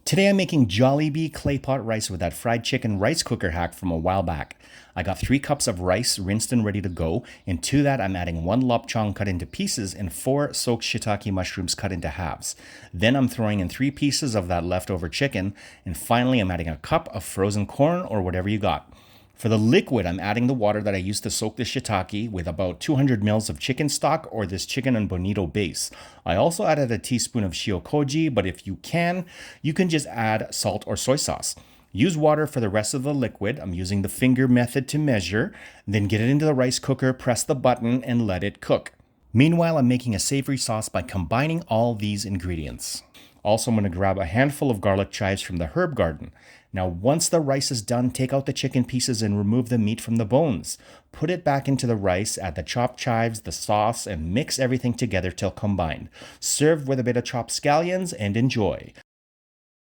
Today I'm making Jollibee Claypot Rice with that fried chicken rice cooker hack from a while back. I got 3 cups of rice rinsed and ready to go, and to that I'm adding 1 lopchong cut into pieces and 4 soaked shiitake mushrooms cut into halves. Then I'm throwing in 3 pieces of that leftover chicken, and finally I'm adding a cup of frozen corn or whatever you got. For the liquid, I'm adding the water that I used to soak the shiitake with about 200 mils of chicken stock or this chicken and bonito base. I also added a teaspoon of shiokoji, but if you can just add salt or soy sauce. Use water for the rest of the liquid. I'm using the finger method to measure. Then get it into the rice cooker, press the button, and let it cook. Meanwhile, I'm making a savory sauce by combining all these ingredients. Also, I'm going to grab a handful of garlic chives from the herb garden. Now, once the rice is done, take out the chicken pieces and remove the meat from the bones. Put it back into the rice, add the chopped chives, the sauce, and mix everything together till combined. Serve with a bit of chopped scallions and enjoy.